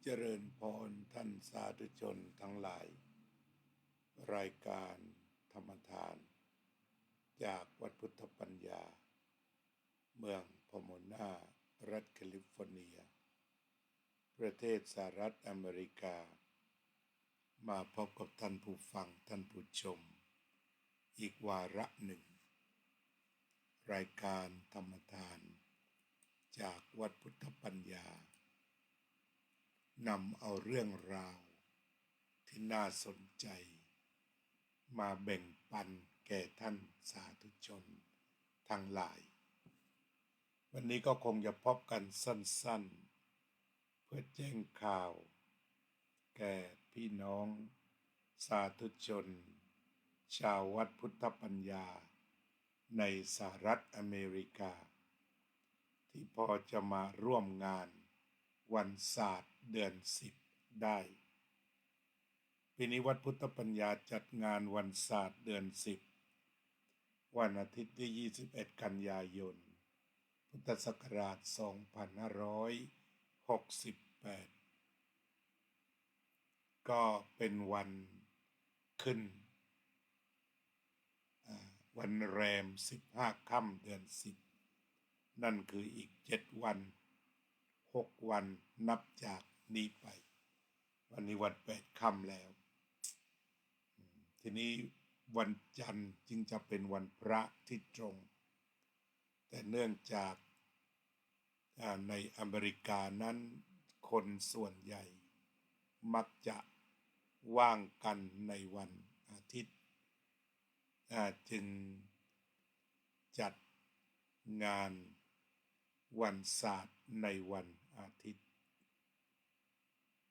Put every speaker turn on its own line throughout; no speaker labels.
เจริญพรท่านสาธุชนทั้งหลายรายการธรรมทานจากวัดพุทธปัญญาเมืองพอโมนารัฐแคลิฟอร์เนียประเทศสหรัฐอเมริกามาพบกับท่านผู้ฟังท่านผู้ชมอีกวาระหนึ่งรายการธรรมทานจากวัดพุทธปัญญานำเอาเรื่องราวที่น่าสนใจมาแบ่งปันแก่ท่านสาธุชนทั้งหลายวันนี้ก็คงจะพบกันสั้นๆเพื่อแจ้งข่าวแก่พี่น้องสาธุชนชาววัดพุทธปัญญาในสหรัฐอเมริกาที่พอจะมาร่วมงานวันศาสตร์เดือน10ได้ปีนี้วัดพุทธปัญญาจัดงานวันศาสตร์เดือน10วันอาทิตย์ที่21กันยายนพุทธศักราช2568ก็เป็นวันขึ้นวันแรม15ค่ำเดือน10นั่นคืออีก7วัน6วันนับจากนี้ไปวันนี้วัน8ค่ำแล้วทีนี้วันจันทร์จึงจะเป็นวันพระที่ตรงแต่เนื่องจากในอเมริกานั้นคนส่วนใหญ่มักจะว่างกันในวันอาทิตย์จึงจัดงานวันศาสตร์ในวันอาทิตย์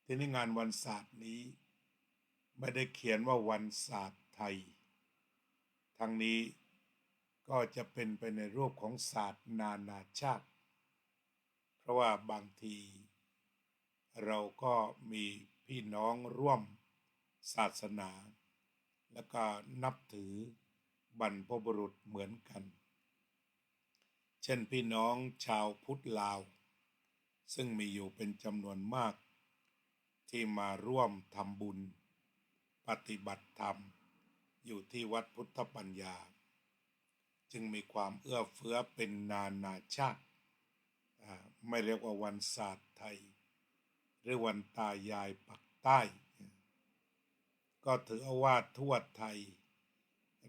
ทีนี้งานวันศาสตร์นี้ไม่ได้เขียนว่าวันศาสตร์ไทยทั้งนี้ก็จะเป็นไปในรูปของศาสตร์นานาชาติเพราะว่าบางทีเราก็มีพี่น้องร่วมศาสนาแล้วก็นับถือบรรพบุรุษเหมือนกันเช่นพี่น้องชาวพุทธลาวซึ่งมีอยู่เป็นจำนวนมากที่มาร่วมทำบุญปฏิบัติธรรมอยู่ที่วัดพุทธปัญญาจึงมีความเอื้อเฟื้อเป็นนานาชาติไม่เรียกว่าวันศาสตร์ไทยหรือวันตายายปักใต้ก็ถือว่าทั่วไทย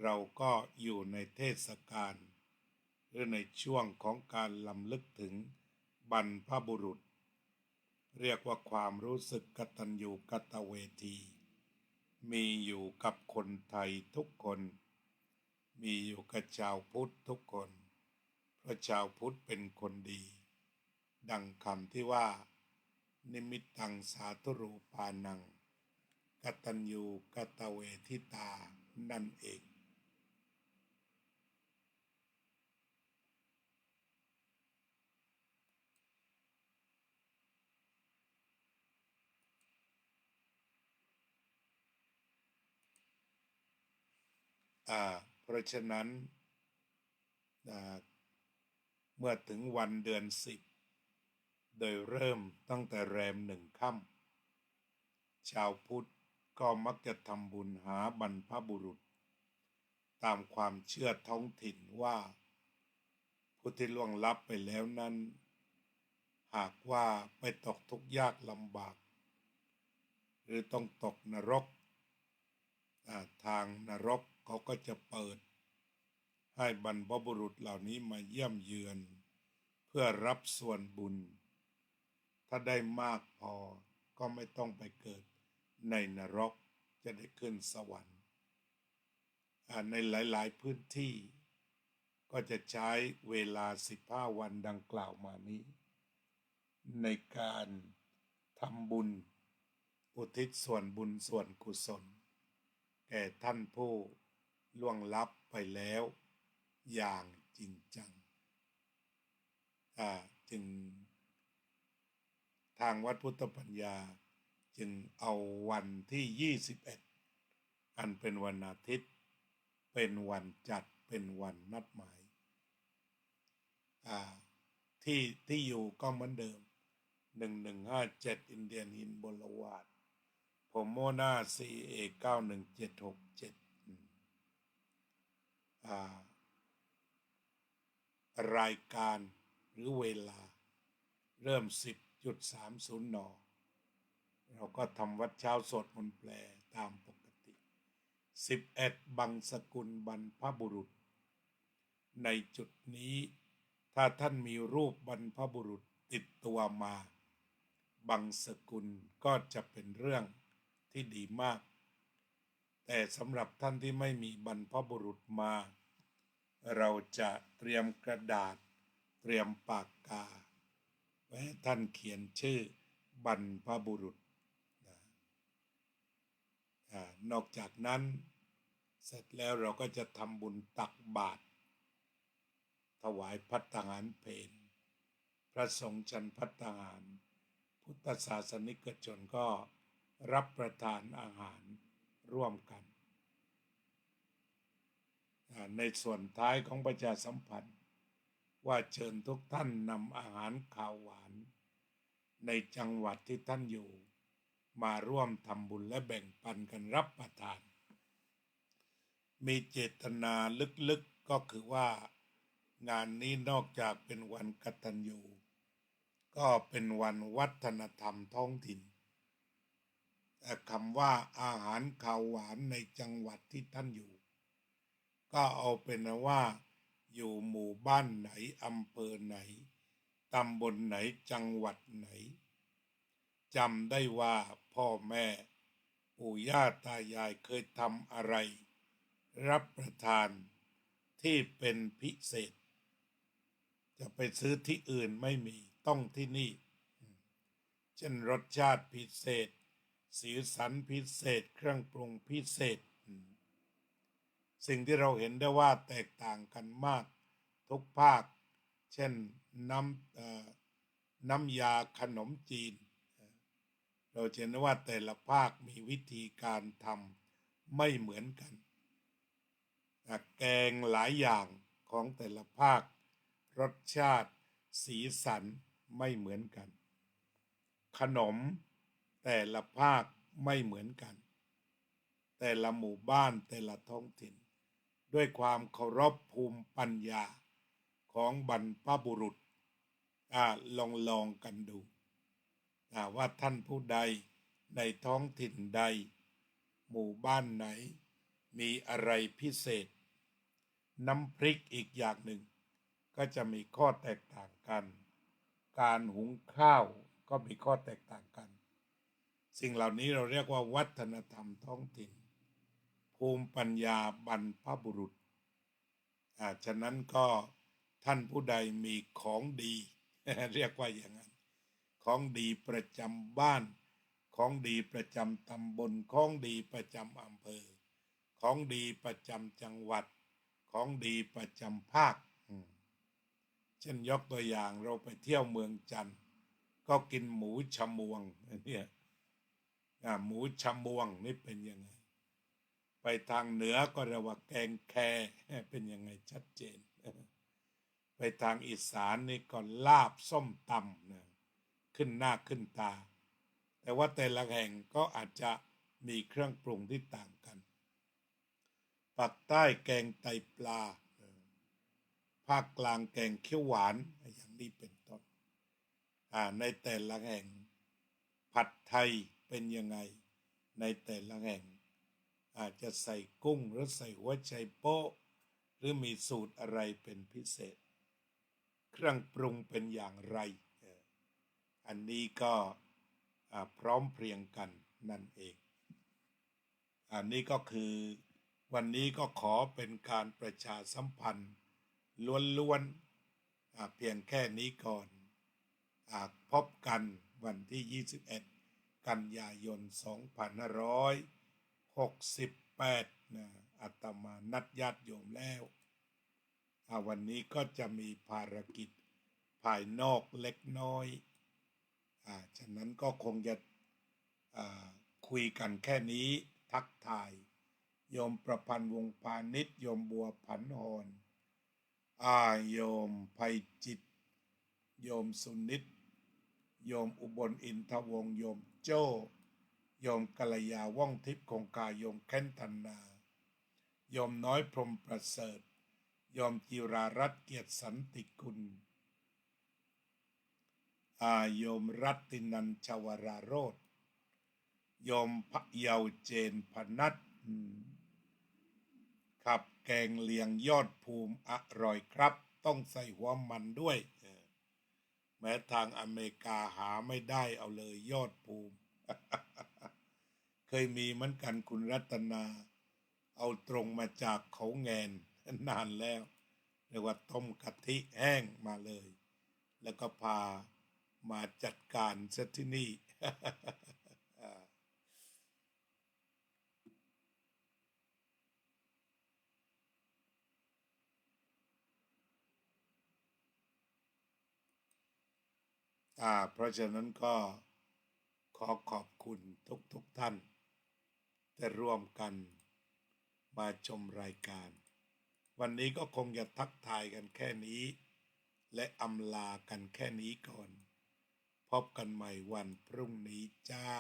เราก็อยู่ในเทศกาลหรือในช่วงของการรำลึกถึงบรรพบุรุษเรียกว่าความรู้สึกกตัญญูกตเวทีมีอยู่กับคนไทยทุกคนมีอยู่กับชาวพุทธทุกคนเพราะชาวพุทธเป็นคนดีดังคำที่ว่านิมิตตังสาธุรูปานังกตัญญูกตเวทิตานั่นเองเพราะฉะนั้นเมื่อถึงวันเดือน10โดยเริ่มตั้งแต่แรม1ค่ำชาวพุทธก็มักจะทำบุญหาบรรพบุรุษตามความเชื่อท้องถิ่นว่าผู้ที่ล่วงลับไปแล้วนั้นหากว่าไปตกทุกข์ยากลำบากหรือต้องตกนรกทางนรกเขาก็จะเปิดให้บรรพบุรุษเหล่านี้มาเยี่ยมเยือนเพื่อรับส่วนบุญถ้าได้มากพอก็ไม่ต้องไปเกิดในนรกจะได้ขึ้นสวรรค์ในหลายๆพื้นที่ก็จะใช้เวลา15วันดังกล่าวมานี้ในการทำบุญอุทิศส่วนบุญส่วนกุศลแก่ท่านผู้ล่วงลับไปแล้วอย่างจริงจังจึงทางวัดพุทธปัญญาจึงเอาวันที่21อันเป็นวันอาทิตย์เป็นวันจัดเป็นวันนัดหมายที่อยู่ก็เหมือนเดิม 1157อินเดียนฮินบลวาดผมโมนา CA 917767รายการหรือเวลาเริ่ม 10.30 น.เราก็ทำวัดเช้าสวดมนต์แปลตามปกติ11บังสกุลบรรพบุรุษในจุดนี้ถ้าท่านมีรูปบรรพบุรุษติดตัวมาบังสกุลก็จะเป็นเรื่องที่ดีมากแต่สำหรับท่านที่ไม่มีบรรพบุรุษมาเราจะเตรียมกระดาษเตรียมปากกาไว้ให้ท่านเขียนชื่อบรรพบุรุษนอกจากนั้นเสร็จแล้วเราก็จะทำบุญตักบาตรถวายภัตตาหารเพลพระสงฆ์ฉันภัตตาหารพุทธศาสนิกชนก็รับประทานอาหารร่วมกันในส่วนท้ายของประชาสัมพันธ์ว่าเชิญทุกท่านนำอาหารข้าวหวานในจังหวัดที่ท่านอยู่มาร่วมทำบุญและแบ่งปันกันรับประทานมีเจตนาลึกๆก็คือว่างานนี้นอกจากเป็นวันกตัญญูก็เป็นวันวัฒนธรรมท้องถิ่นคำว่าอาหารข้าวหวานในจังหวัดที่ท่านอยู่ก็เอาเป็นว่าอยู่หมู่บ้านไหนอำเภอไหนตำบลไหนจังหวัดไหนจำได้ว่าพ่อแม่ปู่ย่าตายายเคยทำอะไรรับประทานที่เป็นพิเศษจะไปซื้อที่อื่นไม่มีต้องที่นี่เช่นรสชาติพิเศษสีสันพิเศษเครื่องปรุงพิเศษสิ่งที่เราเห็นได้ว่าแตกต่างกันมากทุกภาคเช่นน้ำยาขนมจีนเราเห็นว่าแต่ละภาคมีวิธีการทำไม่เหมือนกันแกงหลายอย่างของแต่ละภาครสชาติสีสันไม่เหมือนกันขนมแต่ละภาคไม่เหมือนกันแต่ละหมู่บ้านแต่ละท้องถิ่นด้วยความเคารพภูมิปัญญาของบรรพบุรุษลองกันดูว่าท่านผู้ใดในท้องถิ่นใดหมู่บ้านไหนมีอะไรพิเศษน้ำพริกอีกอย่างหนึ่งก็จะมีข้อแตกต่างกันการหุงข้าวก็มีข้อแตกต่างกันสิ่งเหล่านี้เราเรียกว่าวัฒนธรรมท้องถิ่นภูมิปัญญาบรรพบุรุษฉะนั้นก็ท่านผู้ใดมีของดี เรียกว่าอย่างนั้นของดีประจำบ้านของดีประจำตำบลของดีประจำอำเภอของดีประจำจังหวัดของดีประจำภาคเช่นยกตัวอย่างเราไปเที่ยวเมืองจันทร์ก็กินหมูชะมวงเนี่ยหมูชะมวงนี่เป็นยังไงไปทางเหนือก็เรียกว่าแกงแคเป็นยังไงชัดเจนไปทางอีสานนี่ก็ลาบส้มตำนะขึ้นหน้าขึ้นตาแต่ว่าแต่ละแห่งก็อาจจะมีเครื่องปรุงที่ต่างกันภาคใต้แกงไตปลาภาคกลางแกงเขียวหวานอย่างนี้เป็นต้นในแต่ละแห่งผัดไทยเป็นยังไงในแต่ละแห่งอาจจะใส่กุ้งหรือใส่หัวไชโป๊ะหรือมีสูตรอะไรเป็นพิเศษเครื่องปรุงเป็นอย่างไรอันนี้ก็พร้อมเพรียงกันนั่นเองอันนี้ก็คือวันนี้ก็ขอเป็นการประชาสัมพันธ์ล้วนๆเพียงแค่นี้ก่อนพบกันวันที่21กันยายน2568นะอาตมานัดญาติโยมแล้ววันนี้ก็จะมีภารกิจภายนอกเล็กน้อยฉะนั้นก็คงจะคุยกันแค่นี้ทักทายโยมประพันธ์วงพาณิชย์โยมบัวผันหอนโยมไพจิตโยมสุนิต โยมอุบลอินทวงศ์โยมโจ้โยมกัลยาว่องทิพย์คงคาโยมแค้นธนาโยมน้อยพรหมประเสริฐโยมจิรารัตน์เกียรติสันติกุลโยมรัตตินันชวราโรธโยมพะเยาเจนพนัทขับแกงเลียงยอดภูมิอร่อยครับต้องใส่หัวมันด้วยแม้ทางอเมริกาหาไม่ได้เอาเลยยอดภูมิ เคยมีเหมือนกันคุณรัตนาเอาตรงมาจากเขาแงนนานแล้วเรียกว่าต้มกะทิแห้งมาเลยแล้วก็พามาจัดการซะที่นี่ เพราะฉะนั้นก็ขอขอบคุณทุกท่านที่ร่วมกันมาชมรายการวันนี้ก็คงจะทักทายกันแค่นี้และอำลากันแค่นี้ก่อนพบกันใหม่วันพรุ่งนี้จ้า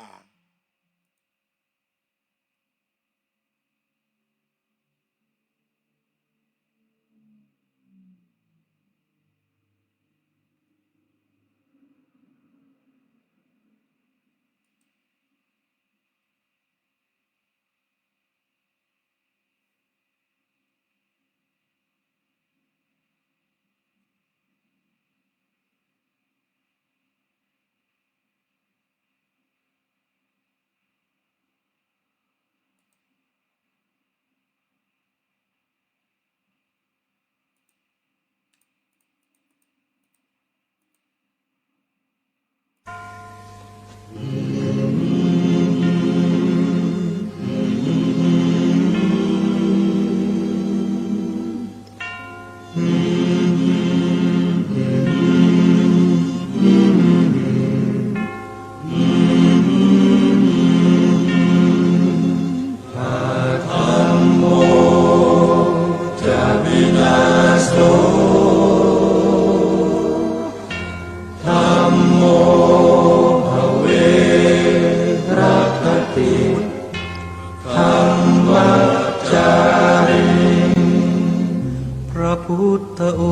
พระพุทธอ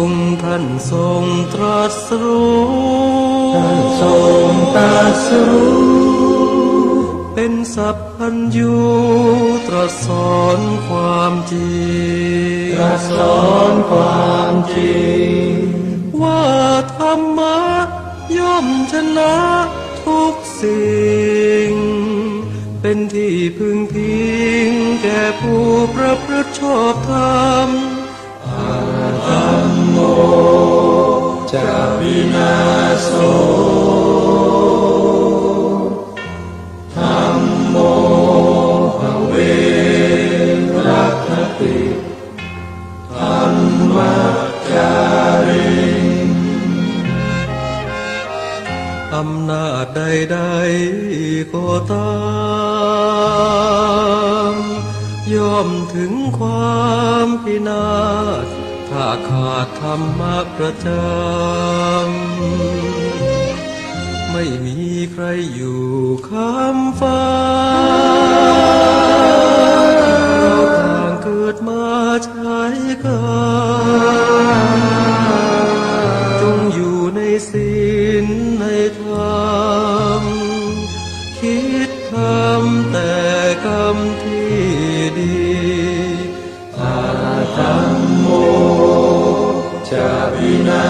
งค์ท่านทรงตรัสรู้เป็นสัพพัญญูตรัสสอนความจริงว่าธรรมะย่อมชนะทุกสิ่งเป็นที่พึงพิงแก่ผู้ประพฤติชอบธรรมธัมโมจะวินาโสธัมโมภเวรัคติธัมมัจจาริอำนาจใดๆก็ตามย่อมถึงความพินาศถ้าขาดธรรมะประจำไม่มีใครอยู่ค้ำฟ้าเราต่างเกิดมาใช้กันจงอยู่ในศีลในธรรมคิดทำแต่กรรมที่ดีธัมโมจะวินา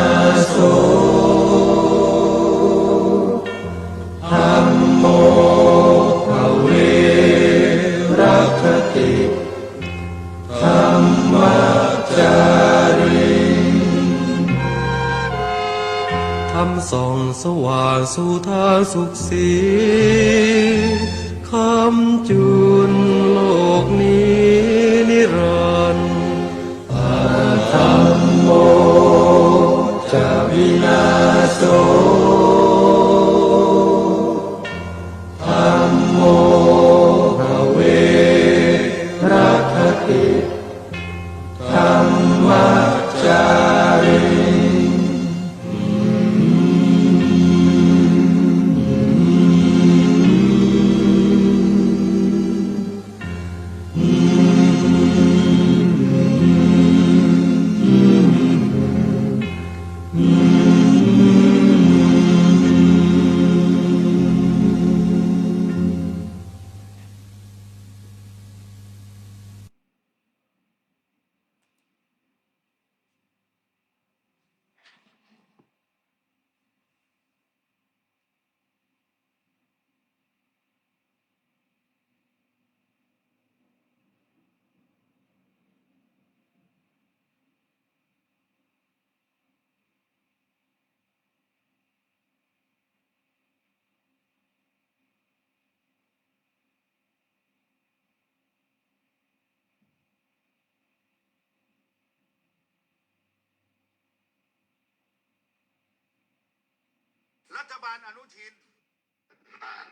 โสธัมโมภเวรัคติธัมมัจจาริธรรมส่องสว่างสู่ทางสุขสีคำจุนโลกนี้นิรันดร์ธัมโมจะวินาโสธัมโมภเวรัคติธัมมัจจาริ
บาลอนุทิน
ผ่าน